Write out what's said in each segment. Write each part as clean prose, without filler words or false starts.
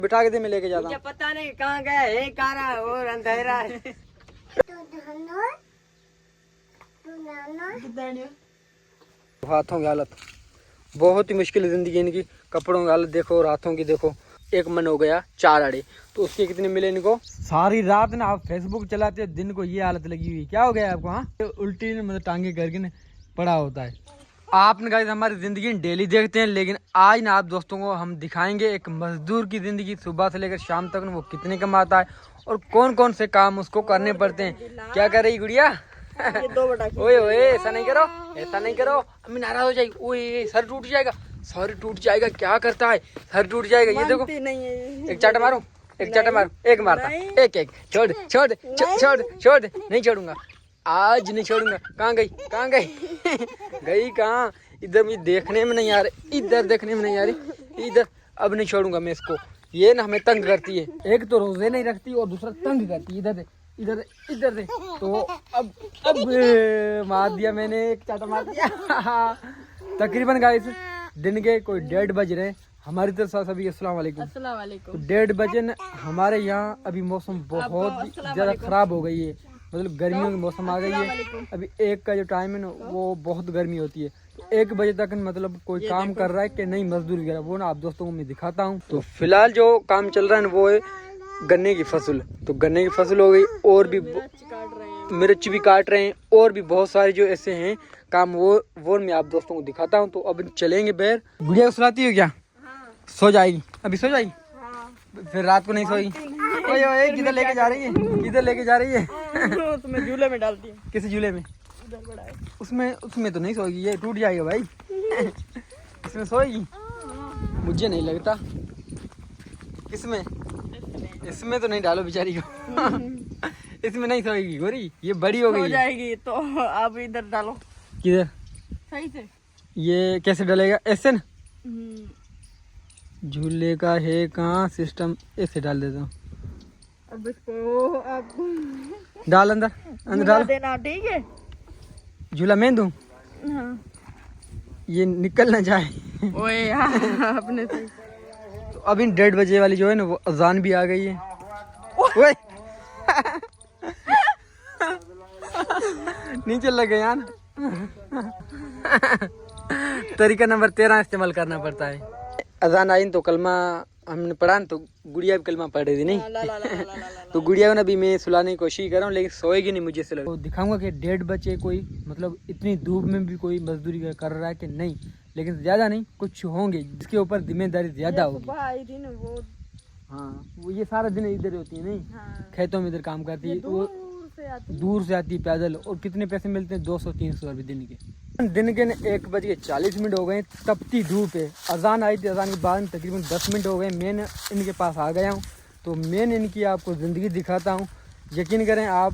बिठा के दे, मैं लेके जाता हूँ। पता नहीं कहाँ गया है, कारा और अंधेरा है। हाथों की हालत बहुत ही मुश्किल है जिंदगी इनकी। कपड़ों की हालत देखो और हाथों की देखो। एक मन हो गया 4 आड़े, तो उसके कितने मिले इनको? सारी रात ना आप फेसबुक चलाते हो, दिन को ये हालत लगी हुई। क्या हो गया आपको? हाँ, उल्टी मतलब टांगे करके न पड़ा होता है। आपने गाइस हमारी जिंदगी डेली देखते हैं, लेकिन आज ना आप दोस्तों को हम दिखाएंगे एक मजदूर की जिंदगी। सुबह से लेकर शाम तक वो कितने कमाता है और कौन कौन से काम उसको करने पड़ते हैं। क्या कर रही गुड़िया? ओए ओए, ऐसा नहीं करो, ऐसा नहीं करो, अम्मी नाराज हो जाएगी। ओए सर टूट जाएगा, सर टूट जाएगा। क्या करता है, सर टूट जाएगा। ये देखो, एक चाटा मारो, एक चाटा मारो, एक मारता, एक एक। छोड़ छोड़ छोड़ छोड़, नहीं छोड़ूंगा, आज नहीं छोड़ूंगा। कहाँ गई, कहाँ गई? गई कहाँ? इधर भी देखने में नहीं आ रही, इधर देखने में नहीं आ रही, इधर। अब नहीं छोड़ूंगा मैं इसको। ये ना हमें तंग करती है, एक तो रोजे नहीं रखती और दूसरा तंग करती है। इधर दे, इधर इधर दे। तो अब मार दिया मैंने, एक चाटा मार दिया। तकरीबन गाइस दिन के कोई 1:30 बज रहे। हमारी तरफ से सभी अस्सलाम वालेकुम। तो 1:30 बजे हमारे यहाँ अभी मौसम बहुत ज़्यादा ख़राब हो गई है। मतलब गर्मियों की मौसम आ गई है। अभी 1 का जो टाइम है ना, वो बहुत गर्मी होती है। तो 1 बजे तक मतलब कोई काम कर रहा है कि नहीं, मजदूर वगैरह, वो ना आप दोस्तों को मैं दिखाता हूँ। तो फिलहाल जो काम चल रहा है ना, वो है गन्ने की फसल। तो गन्ने की फसल हो गई, और भी मिर्च भी काट रहे हैं, और भी बहुत सारे जो ऐसे हैं काम, वो मैं आप दोस्तों को दिखाता हूँ। तो अब चलेंगे बैर। गुड़िया को सुलाती हो क्या? हाँ। सो जाएगी, अभी सो जाएगी। हाँ। फिर रात को नहीं सोएगी। ओए ओए, किधर लेके जा रही है, किधर लेके जा रही है? तुम्हें झूले में डालती है। किस झूले में? उसमें तो नहीं सोएगी, ये टूट जाएगा भाई। इसमें सोएगी? मुझे नहीं लगता। किसमें? इसमें तो नहीं डालो बेचारी को। इसमें नहीं सोएगी गोरी, ये बड़ी हो गई जाएगी। तो आप इधर डालो। किधर? सही से। ये कैसे डलेगा? ऐसे ना? झूले का है कहाँ सिस्टम? ऐसे डाल देता हूँ। अब इसको आप डाल, अंदर अंदर डाल देना, ठीक है? झूला मैं दूँ? हाँ। ये निकल ना जाए। ओए आपने सही। तो अभी 1:30 बजे वाली जो है ना, वो अजान भी आ गई है। ओए नीचे लगे यार। तरीका नंबर 13 इस्तेमाल करना पड़ता है। अजान आई तो कलमा हमने पढ़ा न, तो गुड़िया भी कलमा पढ़ रही थी नहीं। तो गुड़िया को ना भी मैं सुलाने की कोशिश कर रहा हूँ, लेकिन सोएगी नहीं मुझे से लगा। तो दिखाऊंगा कि 1:30 बजे कोई मतलब इतनी धूप में भी कोई मजदूरी कर रहा है कि नहीं, लेकिन ज्यादा नहीं, कुछ होंगे जिसके ऊपर जिम्मेदारी ज्यादा होगी। हाँ, वो ये सारा दिन इधर होती है नहीं। हाँ। खेतों में इधर काम करती है, वो दूर से आती है पैदल। और कितने पैसे मिलते हैं? 200-300 रुपये दिन के। दिन के 1:40 हो गए, तपती धूप है। अजान आई थी, अजान के बाद तकरीबन 10 मिनट हो गए। मैं इनके पास आ गया हूँ, तो मैं इनकी आपको ज़िंदगी दिखाता हूँ। यकीन करें आप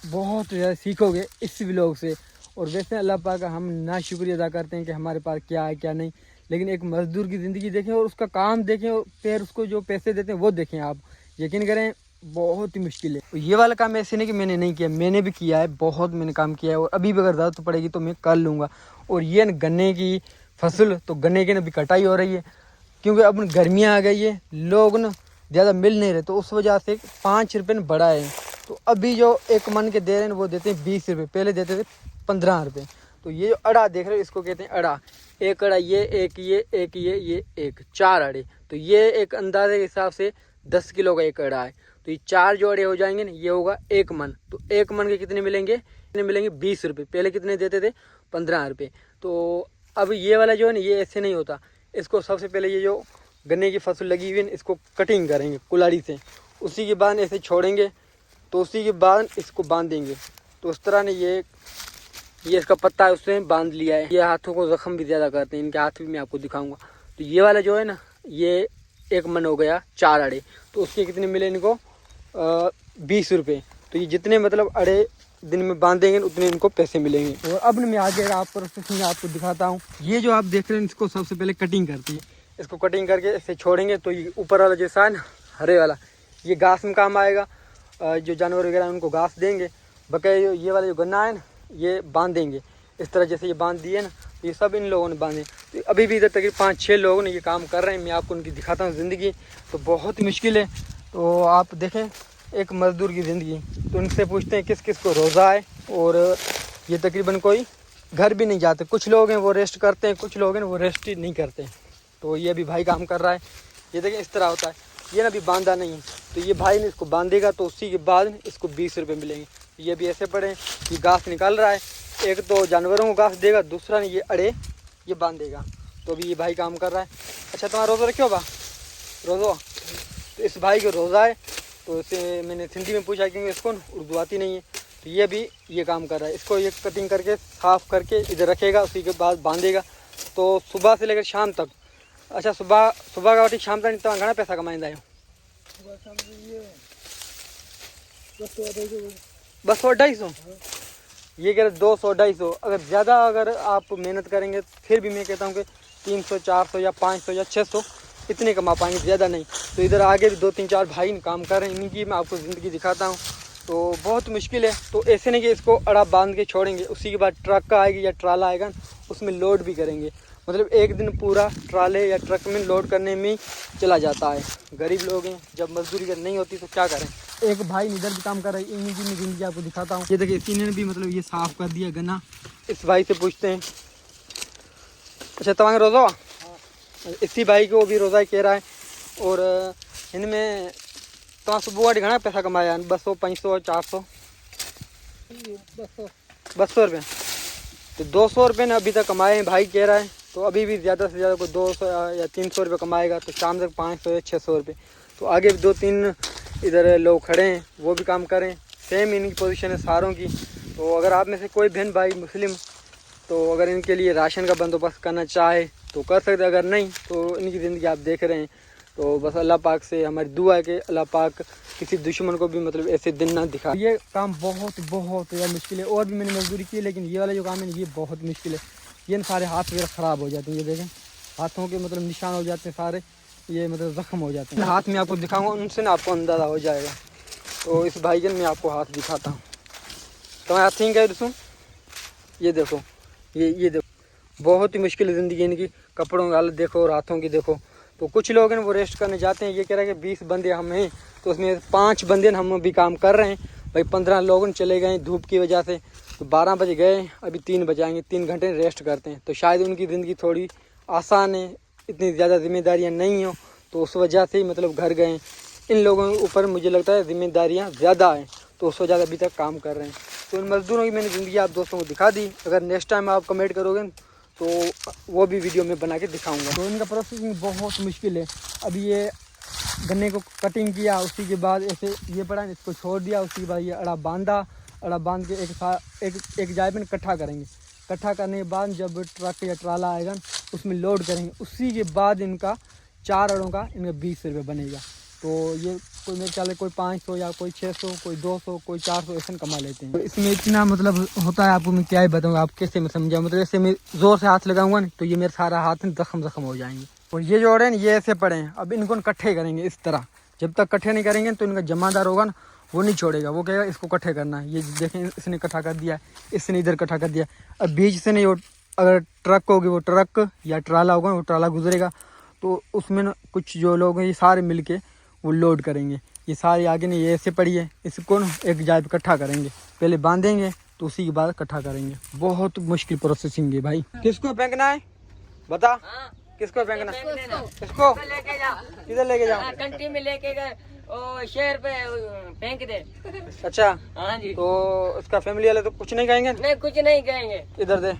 बहुत ज़्यादा सीखोगे इस व्लॉग से। और वैसे अल्लाह पाक का हम ना शुक्रिया अदा करते हैं कि हमारे पास क्या है क्या नहीं, लेकिन एक मजदूर की ज़िंदगी देखें और उसका काम देखें, और फिर उसको जो पैसे देते हैं वो देखें आप। यकीन करें बहुत ही मुश्किल है। ये वाला काम ऐसे नहीं कि मैंने नहीं किया, मैंने भी किया है, बहुत मैंने काम किया है, और अभी भी अगर ज़रूरत पड़ेगी तो मैं कर लूँगा। और ये न गन्ने की फसल, तो गन्ने की ना भी कटाई हो रही है, क्योंकि अब गर्मियाँ आ गई है, लोग ना ज़्यादा मिल नहीं रहे, तो उस वजह से 5 रुपये न बढ़ा है। तो अभी जो 1 मन के दे रहे हैं वो देते हैं 20 रुपये, पहले देते थे 15 रुपये। तो ये जो अड़ा देख रहे हो, इसको कहते हैं अड़ा। एक अड़ा ये, एक ये, एक ये एक, 4 अड़े। तो ये एक अंदाजे के हिसाब से 10 किलो का एक अड़ा है। तो ये 4 जो अड़े हो जाएंगे ना, ये होगा 1 मन। तो 1 मन के कितने मिलेंगे? 20 रुपये। पहले कितने देते थे? 15 रुपये। तो अब ये वाला जो है ना, ये ऐसे नहीं होता। इसको सबसे पहले ये जो गन्ने की फसल लगी हुई है, इसको कटिंग करेंगे कुल्हाड़ी से, उसी के बाद ऐसे छोड़ेंगे, तो उसी के बाद इसको बांधेंगे। तो उस तरह ने ये इसका पत्ता है, उससे बांध लिया है। ये हाथों को जख्म भी ज़्यादा करते हैं, इनके हाथ भी मैं आपको दिखाऊंगा। तो ये वाला जो है ना, ये 1 मन हो गया 4 अड़े। तो उसके कितने मिले इनको? 20 रुपये। तो ये जितने मतलब अड़े दिन में बांधेंगे उतने इनको पैसे मिलेंगे। और अब मैं आगे आप प्रोसेसिंग आपको दिखाता हूँ। ये जो आप देख रहे हैं, इसको सबसे पहले कटिंग करती है। इसको कटिंग करके इसे छोड़ेंगे, तो ये ऊपर वाला जैसा है ना, हरे वाला, ये घास में काम आएगा। जो जानवर वगैरह उनको घास देंगे। बकाया ये वाला जो गन्ना है ना, ये बांध देंगे इस तरह, जैसे ये बांध दिए ना, ये सब इन लोगों ने बांधे। तो अभी भी इधर तकरीबन 5-6 लोगों ने ये काम कर रहे हैं। मैं आपको उनकी दिखाता हूँ ज़िंदगी, तो बहुत ही मुश्किल है। तो आप देखें एक मज़दूर की ज़िंदगी, तो उनसे पूछते हैं किस किस को रोज़ा है। और ये तकरीबन कोई घर भी नहीं जाते, कुछ लोग हैं वो रेस्ट करते हैं, कुछ लोग हैं वो रेस्ट ही नहीं करते। तो ये अभी भाई काम कर रहा है। ये देखें इस तरह होता है, ये ना अभी बांधा नहीं है, तो ये भाई ने इसको बांधेगा तो उसी के बाद इसको 20 रुपये मिलेंगे। ये भी ऐसे पड़े, ये घास निकाल रहा है, एक तो जानवरों को घास देगा, दूसरा ने ये अड़े ये बांधेगा। तो अभी ये भाई काम कर रहा है। अच्छा तुम्हारा रोज़ा रखे हो बा रोज़ो? तो इस भाई को रोज़ा है, तो इसे मैंने हिंदी में पूछा क्योंकि इसको उर्दू आती नहीं है। तो ये भी ये काम कर रहा है, इसको ये कटिंग करके साफ़ करके इधर रखेगा, उसी के बाद बांधेगा। तो सुबह से लेकर शाम तक। अच्छा सुबह का वठी शाम तक तव्हां घणा पैसा कमाईंदा आहियो? 200-250। ये कह रहे 200-250। अगर ज़्यादा अगर आप मेहनत करेंगे फिर भी मैं कहता हूँ कि 300-400 या 500 या 600 इतने कमा पाएंगे, ज़्यादा नहीं। तो इधर आगे भी 2-3-4 भाई काम कर रहे हैं, इनकी मैं आपको ज़िंदगी दिखाता हूँ। तो बहुत मुश्किल है। तो ऐसे नहीं कि इसको अड़ा बांध के छोड़ेंगे, उसी के बाद ट्रक आएगी या ट्राला आएगा उसमें लोड भी करेंगे। मतलब एक दिन पूरा ट्राले या ट्रक में लोड करने में ही चला जाता है। गरीब लोग हैं, जब मजदूरी अगर नहीं होती तो क्या करें। एक भाई इधर भी काम कर रहा है, इन्हीं की ज़िंदगी आपको दिखाता हूँ। ये देखिए इसी ने भी मतलब ये साफ़ कर दिया गन्ना। इस भाई से पूछते हैं, अच्छा तव्हांखे रोज़ो आहे? इसी भाई को भी रोज़ा ही कह रहा है। और इनमें तव्हां सुबुह वटि घणा पैसा कमाया आहिनि? 200, 500, 400? 200 रुपये। तो 200 रुपये ने अभी तक कमाए हैं भाई कह रहा है। तो अभी भी ज़्यादा से ज़्यादा कोई 200 या 300 रुपये कमाएगा, तो शाम तक 500 या 600 रुपये। तो आगे भी 2-3 इधर लोग खड़े हैं, वो भी काम करें, सेम इनकी पोजीशन है सारों की। तो अगर आप में से कोई बहन भाई मुस्लिम तो अगर इनके लिए राशन का बंदोबस्त करना चाहे तो कर सकते, अगर नहीं तो इनकी ज़िंदगी आप देख रहे हैं। तो बस अल्लाह पाक से हमारी दुआ है कि अल्लाह पाक किसी दुश्मन को भी मतलब ऐसे दिन ना दिखा। ये काम बहुत यार मुश्किल है। और भी मैंने मजदूरी की, लेकिन ये वाला जो काम है ये बहुत मुश्किल है। ये सारे हाथ वगैरह ख़राब हो जाते हैं, ये देखें हाथों के मतलब निशान हो जाते हैं सारे, ये मतलब ज़ख्म हो जाते हैं। हाथ में आपको दिखाऊंगा, उनसे ना आपको अंदाज़ा हो जाएगा। तो इस भाई के मैं आपको हाथ दिखाता हूँ। तो हाथ थी क्या दोस्तों, ये देखो, ये देखो बहुत ही मुश्किल ज़िंदगी इनकी। कपड़ों की हालत देखो और हाथों की देखो। तो कुछ लोग हैं वो रेस्ट करने जाते हैं। ये कह रहा है कि 20 बंदे हम हैं, तो उसमें 5 बंदे हम अभी काम कर रहे हैं। भाई 15 लोग चले गए धूप की वजह से, तो 12 बजे गए, अभी 3 बजे आएंगे, 3 घंटे रेस्ट करते हैं। तो शायद उनकी ज़िंदगी थोड़ी आसान है, इतनी ज़्यादा जिम्मेदारियाँ नहीं हो, तो उस वजह से ही मतलब घर गए। इन लोगों के ऊपर मुझे लगता है जिम्मेदारियाँ ज़्यादा हैं, तो उस वजह से अभी तक काम कर रहे हैं। तो इन मज़दूरों की मैंने ज़िंदगी आप दोस्तों को दिखा दी। अगर नेक्स्ट टाइम आप कमेंट करोगे तो वो भी वीडियो में बना के दिखाऊंगा। तो इनका प्रोसेसिंग बहुत मुश्किल है। अभी ये गन्ने को कटिंग किया, उसी के बाद ऐसे ये पड़ा, इसको छोड़ दिया, उसी के बाद ये अड़ा बांधा, अड़ा बांध के एक जाए में इकट्ठा करेंगे। इकट्ठा करने के बाद जब ट्रक या ट्राला आएगा उसमें लोड करेंगे, उसी के बाद इनका 4 अड़ों का इनका 20 रुपये बनेगा। तो ये कोई मेरे ख्याल कोई 500 या कोई 600, कोई 200, कोई 400 ऐसे कमा लेते हैं। तो इसमें इतना मतलब होता है, आपको मैं क्या ही बताऊँगा, आप कैसे मैं समझाऊँ। मतलब ऐसे मैं ज़ोर से हाथ लगाऊंगा ना तो ये मेरे सारा हाथ में जख्म हो जाएंगे। और ये जो है ना ये ऐसे पड़े हैं, अब इनको इकट्ठे करेंगे इस तरह। जब तक इकट्ठे नहीं करेंगे तो इनका जमादार होगा ना वो नहीं छोड़ेगा, वो कहेगा इसको इकट्ठे करना है। ये देखें इसने इकट्ठा कर दिया, इसने इधर इकट्ठा कर दिया। अब बीच से नहीं, वो अगर ट्रक होगी वो ट्रक या ट्राला होगा वो ट्राला गुजरेगा, तो उसमें ना कुछ जो लोग हैं ये सारे मिल के वो लोड करेंगे। ये सारे आगे नहीं, ये ऐसे पड़ी है, इसको ना एक जाए पे इकट्ठा करेंगे, पहले बांधेंगे तो उसी के बाद इकट्ठा करेंगे। बहुत मुश्किल प्रोसेसिंग है भाई। किसको फेंकना है बता? हाँ। किसको फेंकना? किसको किधर लेके जाओ? कंट्री में लेके गए शहर पे फेंक दे। अच्छा हाँ जी। तो उसका फैमिली वाले तो कुछ नहीं कहेंगे? नहीं कुछ नहीं कहेंगे। इधर दे,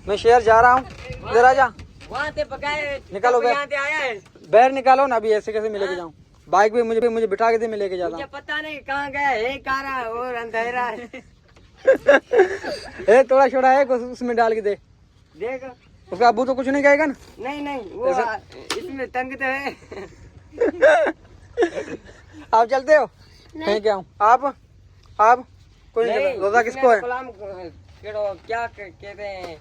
मैं शहर जा रहा हूँ, इधर आ जा। वहाँ से पकाए निकालो यहाँ से आया है। बैर निकालो ना, अभी ऐसे कैसे मैं लेके जाऊँ? बाइक पे मुझे बिठा के दे, मैं लेके जाता मुझे हूँ। पता नहीं कहाँ गया है, कारा और अंधेरा है। थोड़ा छोड़ा है उसमें डाल के दे, देखो उसका अबू तो कुछ नहीं कहेगा ना? नहीं वो इसमें तंग तो है। आप चलते हो? नहीं क्या हूँ आप कोई नहीं। रोजा किसको है? क्या कहते हैं,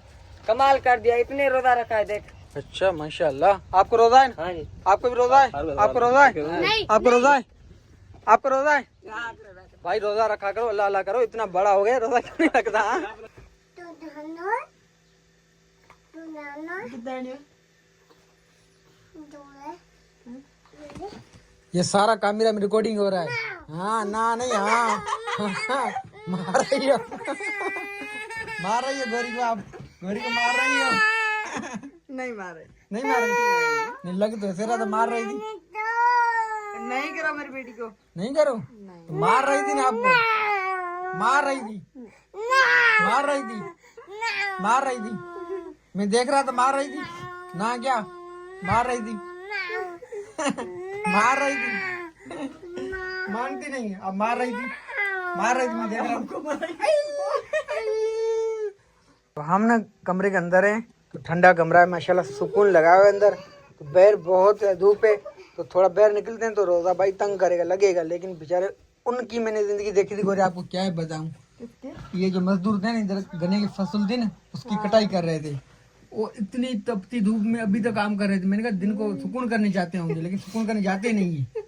कमाल कर दिया, इतने रोजा रखा है देख। अच्छा माशाल्लाह। आपको रोजा है? हाँ जी। आपको भी रोजा है? आपको रोजा है? आपको रोजा है? आपको रोजा है? भाई रोजा रखा करो, अल्लाह अल्लाह करो। इतना बड़ा हो गया रोजा क्यों नहीं रखता? ये सारा काम मेरा में रिकॉर्डिंग हो रहा है। हाँ ना नहीं हाँ, हाँ मार रही हो गोरी को, आप गोरी को मार रही हो। नहीं मारे, नहीं मार रही, नहीं लग तो ऐसे रहा था मार रही थी। नहीं करो मेरी बेटी को। नहीं करो तो मार रही थी ना आपको, मार रही थी, मार रही थी, मार रही थी, मैं देख रहा था मार रही थी ना, क्या मार रही थी मार रही थी, मानती नहीं अब मार रही थी, मार रही थी, मैं देख रहा हूँ। तो हम ना कमरे के अंदर हैं, तो ठंडा कमरा है माशाल्लाह, सुकून लगा हुआ है अंदर। तो बैर बहुत है, धूप है, तो थोड़ा बैर निकलते हैं तो रोजा भाई तंग करेगा लगेगा, लेकिन बेचारे उनकी मैंने जिंदगी देखी थी गोरे, आपको क्या है बताऊं। ये जो मजदूर थे ना इधर गन्ने की फसल थी ना, उसकी कटाई कर रहे थे, वो इतनी तपती धूप में अभी तक काम कर रहे थे। मैंने कहा दिन को सुकून करने जाते होंगे, लेकिन सुकून करने जाते नहीं है।